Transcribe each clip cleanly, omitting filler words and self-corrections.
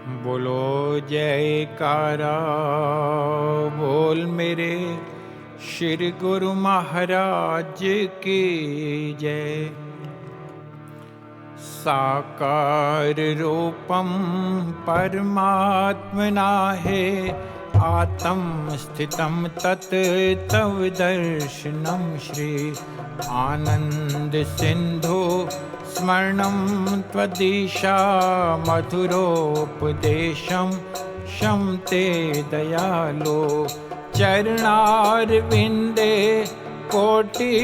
बोलो जयकारा बोल मेरे श्री गुरु महाराज की जय। साकार रूपम परमात्मना है आत्म स्थितम तत् तव दर्शनम श्री आनंद सिंधु स्मरणं त्वदीशा मधुरोपदेशं शं ते दयालो चरणारविंदे कोटि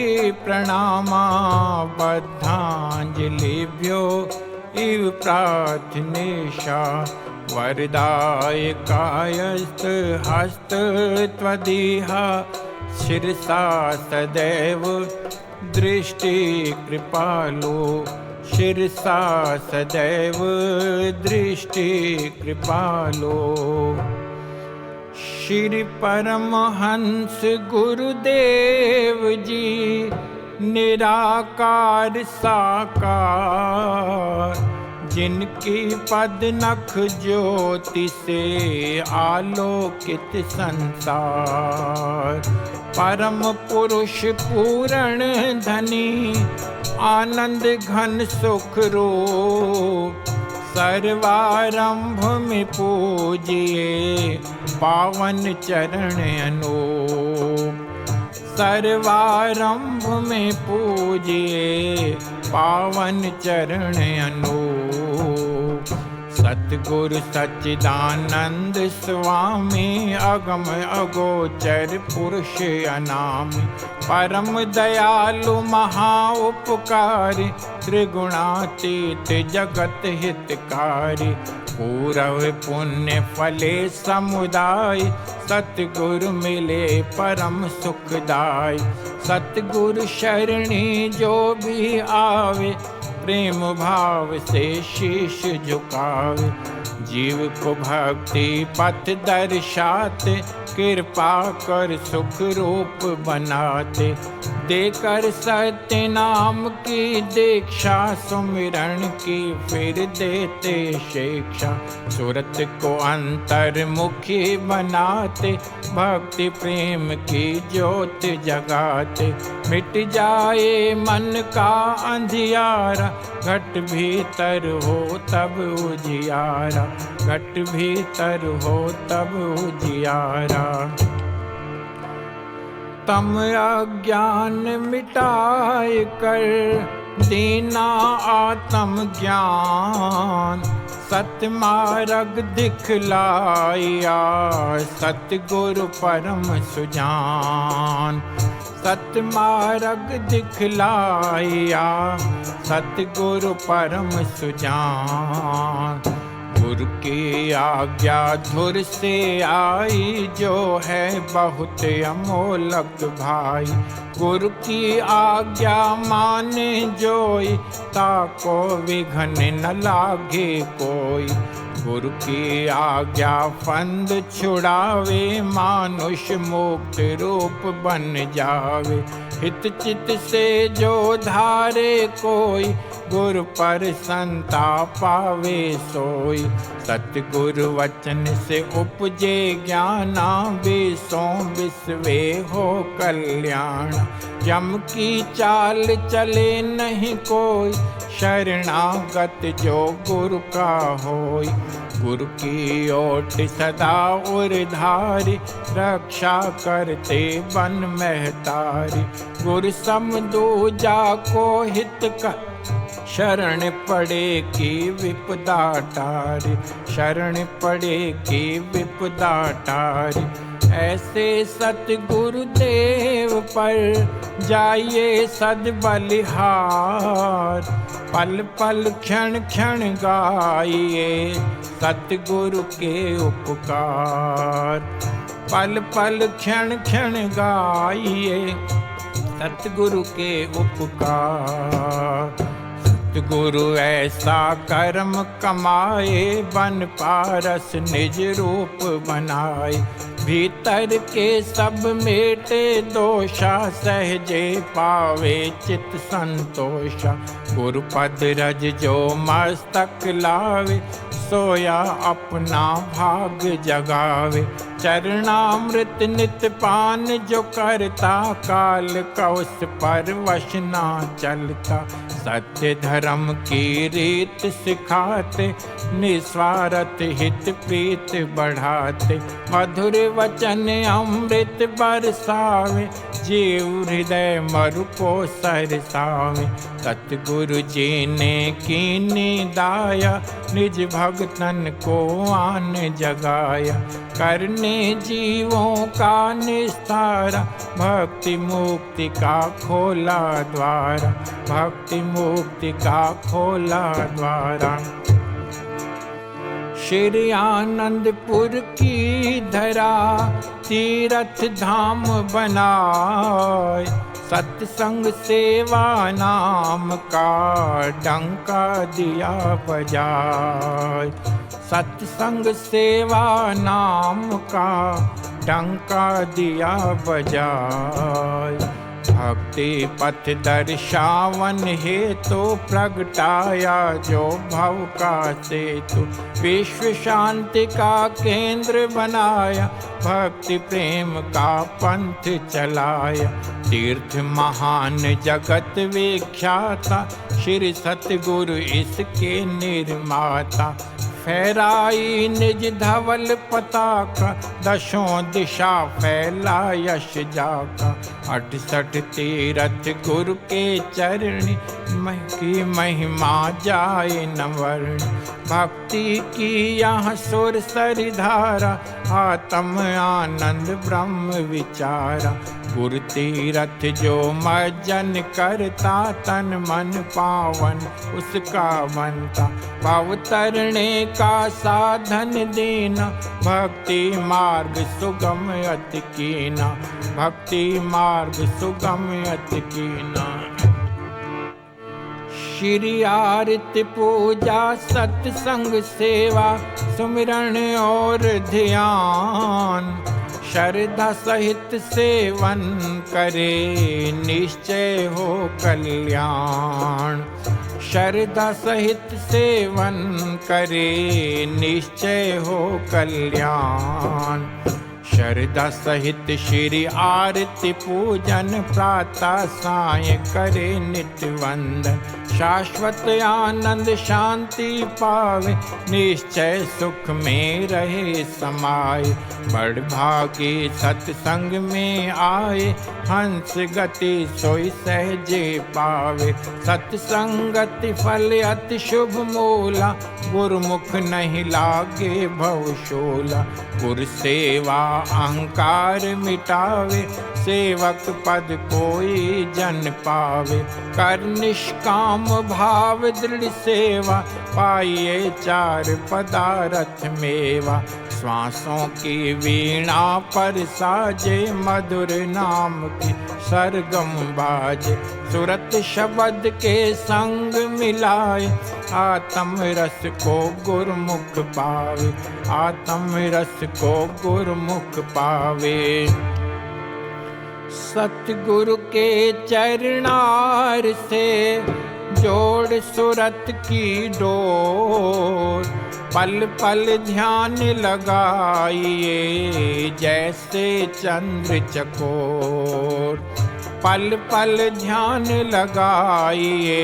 प्रणामा बद्धांजलिभ्यो इव प्रार्थनेशा वरदायकायस्त हस्त त्वदीहा शिरसा सदैव दृष्टि कृपालो शिरसा सदैव दृष्टि कृपालो। श्री परमहंस गुरुदेव जी निराकार साकार जिनकी पद नख ज्योति से आलोकित संसार परम पुरुष पूर्ण धनी आनंद घन सुख रूप सर्वारंभ में पूजिए पावन चरण अनूप सर्वारंभ में पूजिए पावन चरण अनूप। सतगुरु सच्चिदानंद स्वामी अगम अगोचर पुरुष अनामि परम दयालु महा उपकारी त्रिगुणातीत जगत हितकारी पूरव पुण्य फले समुदाय सतगुरु मिले परम सुखदाय। सतगुरु शरणी जो भी आवे प्रेम भाव से शीश झुकावे जीव को भक्ति पथ दर्शाते कृपा कर सुख रूप बनाते देकर सत्य नाम की दीक्षा सुमिरण की फिर देते शिक्षा सूरत को अंतर्मुखी बनाते भक्ति प्रेम की ज्योत जगाते मिट जाए मन का अंधियारा घट भीतर हो तब उजियारा घट भीतर हो तब उजियारा। तम अज्ञान मिटाए कर दीना आत्म ज्ञान सतमार्ग दिखलाया सतगुरु परम सुजान सतमार्ग दिखलाया सतगुरु परम सुजान। गुरु की आज्ञा धुर से आई जो है बहुत अमोलक भाई गुरु की आज्ञा माने जोई ताको विघन न लागे कोई गुरु की आज्ञा फंद छुड़ावे मानुष मुक्त रूप बन जावे हित चित से जो धारे कोई गुरु पर संताप पावे सोई सतगुरु वचन से उपजे ज्ञाना विसों विसवे हो कल्याण जम की चाल चले नहीं कोई शरणागत जो गुरु का होय गुरु की ओट सदा उरधारी रक्षा करते बन महतारी गुरु समदूजा को हित कर शरण पड़े की विपदा टारी शरण पड़े की विपदा टारी ऐसे सतगुरुदेव पर जाइए सद बलिहार पल पल क्षण क्षण गाइए सतगुरु के उपकार पल पल क्षण क्षण गाइए सतगुरु के उपकार। सतगुरु ऐसा कर्म कमाए बन पारस निज रूप बनाए भीतर के सब मेटे दोषा, सहजे पावे चित संतोषा। गुरुपद रज जो मस्तक लावे, सोया अपना भाग जगावे। चरणामृत नित पान जो करता, काल का उस पर वश ना चलता। सत्य धर्म की रीत सिखाते, निस्वार्थ हित प्रीत बढ़ाते। मधुर वचन अमृत बरसावे, जीव हृदय मरु को सरसावे। सतगुरु जी ने कीनी दाया, निज भगतन को आन जगाया। करने जीवों का निस्तारा, भक्ति मुक्ति का खोला द्वारा। भक्ति मुक्ति का खोला द्वारा। श्री आनंदपुर की धरा, तीरथ धाम बनाए। सत्संग सेवा नाम का डंका दिया बजाए। सत्संग सेवा नाम का डंका दिया बजाए। भक्ति पथ दर्शावन हेतु, प्रगटाया जो भव का सेतु। विश्व शांति का केंद्र बनाया, भक्ति प्रेम का पंथ चलाया। तीर्थ महान जगत विख्याता, श्री सतगुरु इसके निर्माता। फहराई निज धवल पताका, दशों दिशा फैला यश जाका। 68 तीरथ गुरु के चरणी, की महिमा जाए न वर्णि। भक्ति की यहाँ सुर सरिधारा, आत्म आनंद ब्रह्म विचारा। गुरु तीरथ जो मज्जन करता, तन मन पावन उसका बनता। भव तरने का साधन देना, भक्ति मार्ग सुगम अति कीना। भक्ति मार्ग सुगम अति कीना। श्री आरती पूजा सत्संग सेवा, सुमिरन और ध्यान। श्रद्धा सहित सेवन करे, निश्चय हो कल्याण। श्रद्धा सहित सेवन करे, निश्चय हो कल्याण। श्रद्धा सहित श्री आरती पूजन, प्रातः साय करे नित्य वंदन। शाश्वत आनंद शांति पावे, निश्चय सुख में रहे समाये। बड़ भागी सत्संग में आए, हंस गति सोई सहजे पावे। सत्संगति फल अति शुभ मूला, गुरुमुख नहीं लागे भवशूला। गुरु सेवा अहंकार मिटावे, सेवक पद कोई जन पावे। कर निष्काम भाव दृढ़ सेवा, पाइए चार पदार्थ मेवा। श्वासों की वीणा पर साजे, मधुर नाम की सरगम बाजे। सुरत शब्द के संग मिलाए, आत्म रस को गुरुमुख पावे। आत्म रस को गुरुमुख पावे। सतगुरु के चरणार से जोड़ सुरत की डोर। पल पल ध्यान लगाइए, जैसे चंद्र चकोर। पल पल ध्यान लगाइए,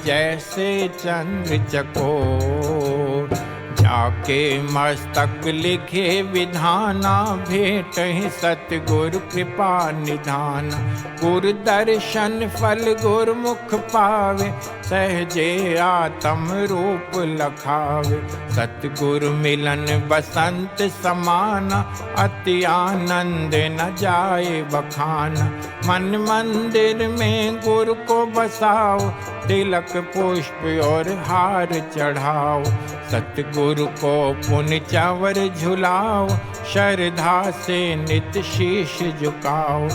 जैसे चंद्र चकोर। जाके मस्तक लिखे विधाना, भेंट ही सतगुरु कृपा निधाना। गुरु दर्शन फल गुरुमुख पावे, सहजे आत्म रूप लखावे। सतगुरु मिलन बसंत समाना, अति आनंद न जाए बखाना। मन मंदिर में गुरु को बसाओ, तिलक पुष्प और हार चढ़ाओ। सतगुरु को पुण्य चावर झुलाओ, श्रद्धा से नित शीश झुकाओ।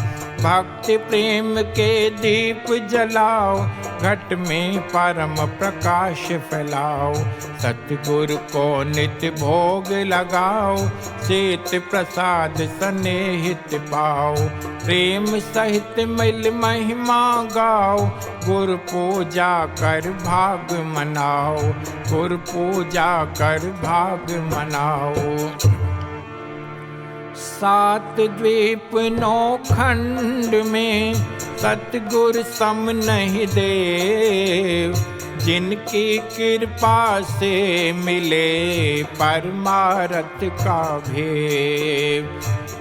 भक्ति प्रेम के दीप जलाओ, घट में परम प्रकाश फैलाओ। सतगुरु को नित्य भोग लगाओ, शीत प्रसाद सनेहित पाओ। प्रेम सहित मिल महिमा गाओ, गुरु पूजा कर भाग मनाओ, गुरु पूजा कर भाग मनाओ। सात द्वीप नौ खंड में सतगुरु सम नहीं देव, जिनकी कृपा से मिले परमारथ का भेद।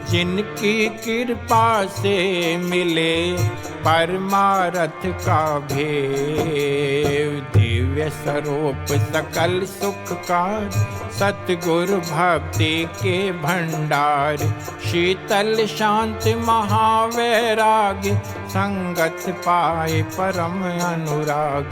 जिनकी कृपा से मिले परमारथ का भेद। दिव्य स्वरूप सकल सुख का सतगुरु भक्ति के भंडार। शीतल शांत महावैराग, संगत पाए परम अनुराग।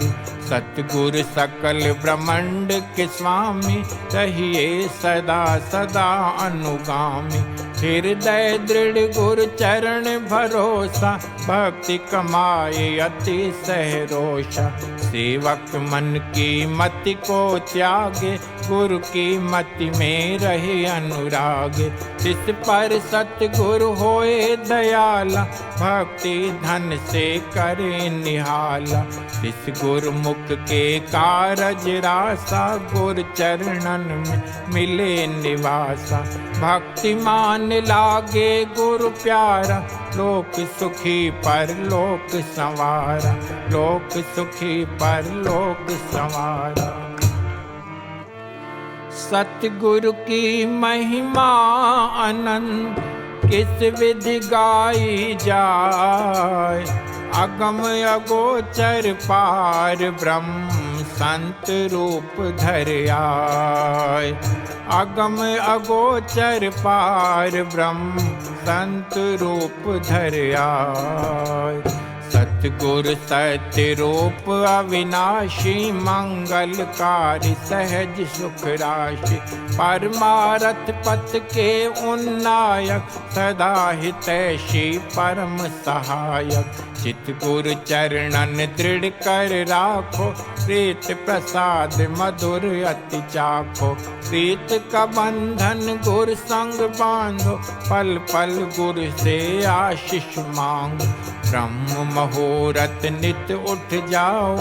सतगुरु सकल ब्रह्मांड के स्वामी, रहिए सदा सदा अनुगामी। हृदय दृढ़ गुरु चरण भरोसा, भक्ति कमाए अति सहरोषा। सेवक मन की मति को त्यागे, गुरु की मति में रहे अनुराग। इस पर सतगुरु होए दयाला, भक्ति धन से करे निहाला। इस गुरुमुख के कारज रासा, गुरु चरणन में मिले निवासा। भक्ति मान लागे गुरु प्यारा, लोक सुखी पर लोक संवारा, लोक सुखी पर लोक संवारा। सतगुरु की महिमा अनंत, किस विधि गाई जाय। अगम अगोचर पार ब्रह्म, संत रूप धर आय। अगम अगोचर पार ब्रह्म, संत रूप धर आय। सतगुरु सत्य रूप अविनाशी, मंगलकारी सहज सुख राशि। परमारथ पथ के उन्नायक, सदा हितैषी परम सहायक। चित गुरु चरणन दृढ़ कर राखो, प्रीत प्रसाद मधुर अति चाखो। प्रीत का बंधन गुरु संग बांधो, पल पल गुरु से आशीष मांगो। ब्रह्म मुहूर्त नित उठ जाओ,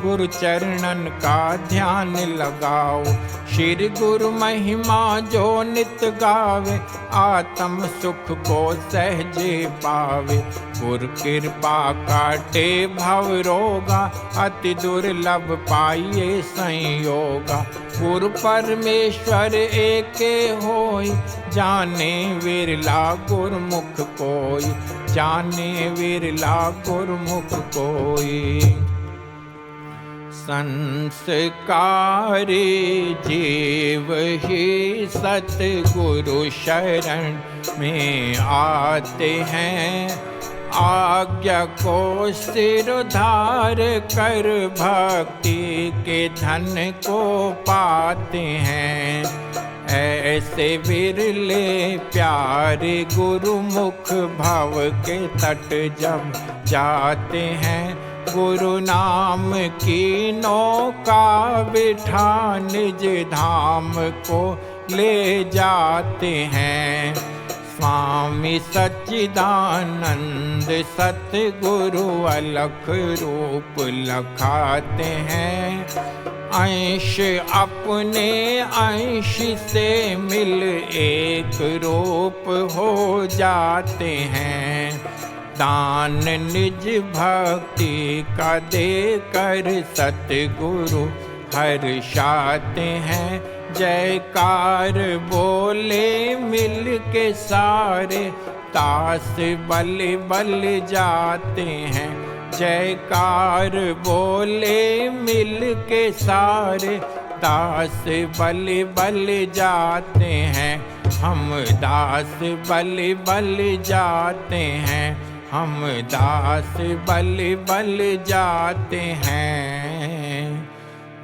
गुरु चरणन का ध्यान लगाओ। श्री गुरु महिमा जो नित गावे, आत्म सुख को सहजे पावे। गुरु कृपा काटे भव रोगा, अति दुर्लभ पाइये संयोगा। गुरु परमेश्वर एके होय, जाने विरला गुरुमुख कोई। जाने विरला गुरुमुख कोई। संस्कारी जीव ही सतगुरु शरण में आते हैं। आज्ञा को सिरधार कर भक्ति के धन को पाते हैं। ऐसे विरले प्यारे गुरुमुख भव के तट जब जाते हैं। गुरु नाम की नौका बिठा निज धाम को ले जाते हैं। स्वामी सच्चिदानंद सतगुरु अलख रूप लखाते हैं। अंश अपने अंश से मिल एक रूप हो जाते हैं। दान निज भक्ति का देकर सतगुरु हर्षाते हैं। जयकार बोले मिल के सारे, तास बल बल जाते हैं। जयकार बोले मिल के सारे, दास बल बल जाते हैं। हम दास बल बल जाते हैं। हम दास बल बल जाते हैं।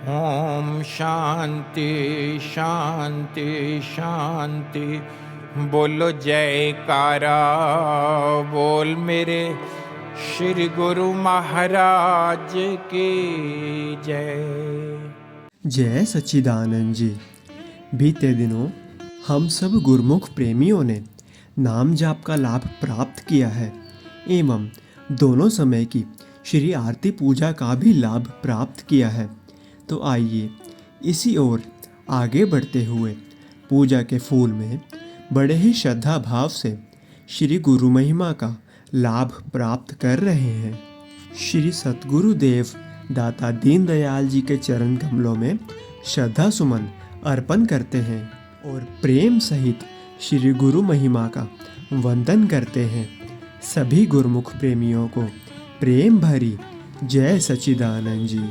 ओम शांति शांति शांति। बोलो जयकारा बोल मेरे श्री गुरु महाराज की जय। जय सच्चिदानंद जी। बीते दिनों हम सब गुरुमुख प्रेमियों ने नाम जाप का लाभ प्राप्त किया है एवं दोनों समय की श्री आरती पूजा का भी लाभ प्राप्त किया है। तो आइए इसी ओर आगे बढ़ते हुए पूजा के फूल में बड़े ही श्रद्धा भाव से श्री गुरु महिमा का लाभ प्राप्त कर रहे हैं। श्री सतगुरुदेव दाता दीनदयाल जी के चरण कमलों में श्रद्धा सुमन अर्पण करते हैं और प्रेम सहित श्री गुरु महिमा का वंदन करते हैं। सभी गुरुमुख प्रेमियों को प्रेम भरी जय सच्चिदानंद जी।